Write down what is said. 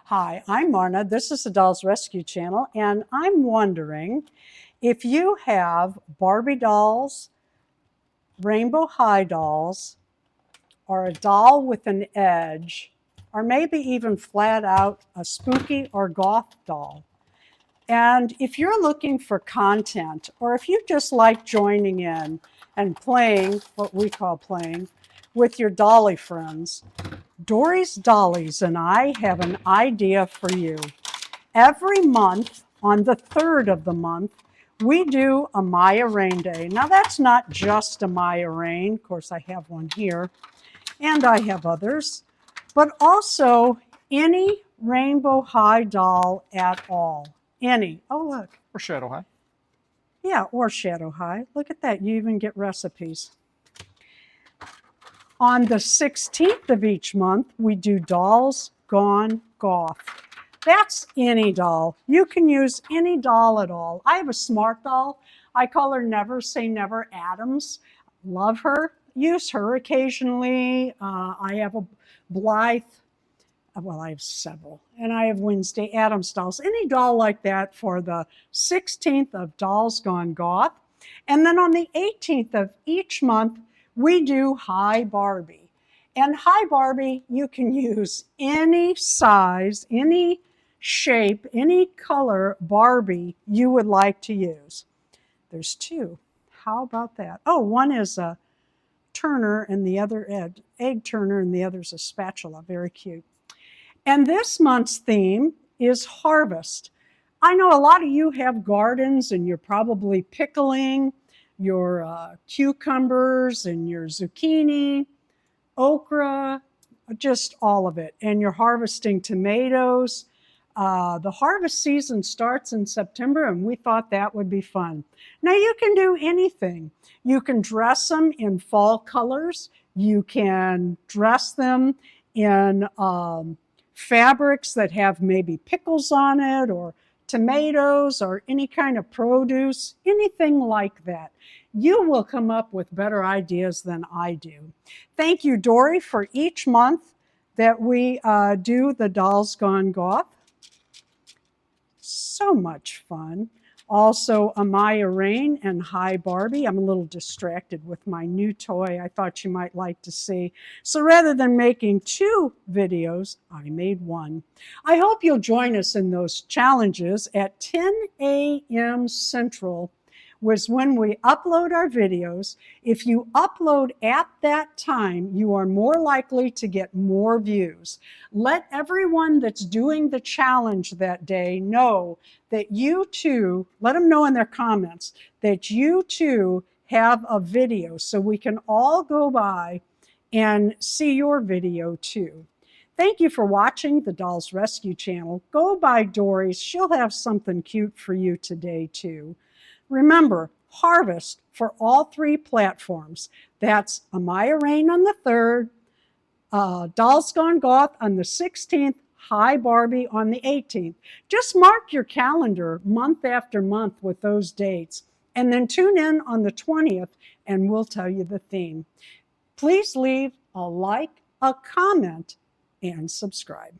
Hi, I'm Marna. This is the Dolls Rescue Channel, and I'm wondering if you have Barbie dolls, rainbow high dolls, or a doll with an edge, or maybe even flat out a spooky or goth doll. And if you're looking for content, or if you just like joining in and playing, what we call playing, with your dolly friends, Dory's Dollies and I have an idea for you. Every month, on the 3rd of the month, we do Amaya Raine Day. Now, that's not just Amaya Raine. Of course, I have one here, and I have others, but also any rainbow high doll at all. Any. Oh, look. Or Shadow High. Yeah, or Shadow High. Look at that. You even get recipes. On the 16th of each month, we do Dolls Gone Goth. That's any doll. You can use any doll at all. I have a Smart Doll. I call her Never Say Never Addams. Love her. Use her occasionally. I have a Blythe. Well, I have several. And I have Wednesday Addams dolls. Any doll like that for the 16th of Dolls Gone Goth. And then on the 18th of each month, we do Hi Barbie. And Hi Barbie, you can use any size, any shape, any color Barbie you would like to use. There's two. How about that? Oh, one is a turner and the other egg turner and the other's a spatula. Very cute. And this month's theme is harvest. I know a lot of you have gardens and you're probably pickling your cucumbers and your zucchini, okra, just all of it. And you're harvesting tomatoes. The harvest season starts in September, and we thought that would be fun. Now, you can do anything. You can dress them in fall colors. You can dress them in fabrics that have maybe pickles on it or tomatoes or any kind of produce, anything like that. You will come up with better ideas than I do. Thank you, Dory, for each month that we do the Dolls Gone Goth. So much fun. Also, Amaya Raine and Hi Barbie. I'm a little distracted with my new toy I thought you might like to see. So rather than making 2 videos, I made 1. I hope you'll join us in those challenges at 10 a.m. Central was when we upload our videos. If you upload at that time, you are more likely to get more views. Let everyone that's doing the challenge that day know that you too, let them know in their comments that you too have a video so we can all go by and see your video too. Thank you for watching the Dolls Rescue Channel. Go by Dory's. She'll have something cute for you today too. Remember, harvest for all 3 platforms. That's Amaya Raine on the 3rd, Dolls Gone Goth on the 16th, Hi Barbie on the 18th. Just mark your calendar month after month with those dates, and then tune in on the 20th and we'll tell you the theme. Please leave a like, a comment, and subscribe.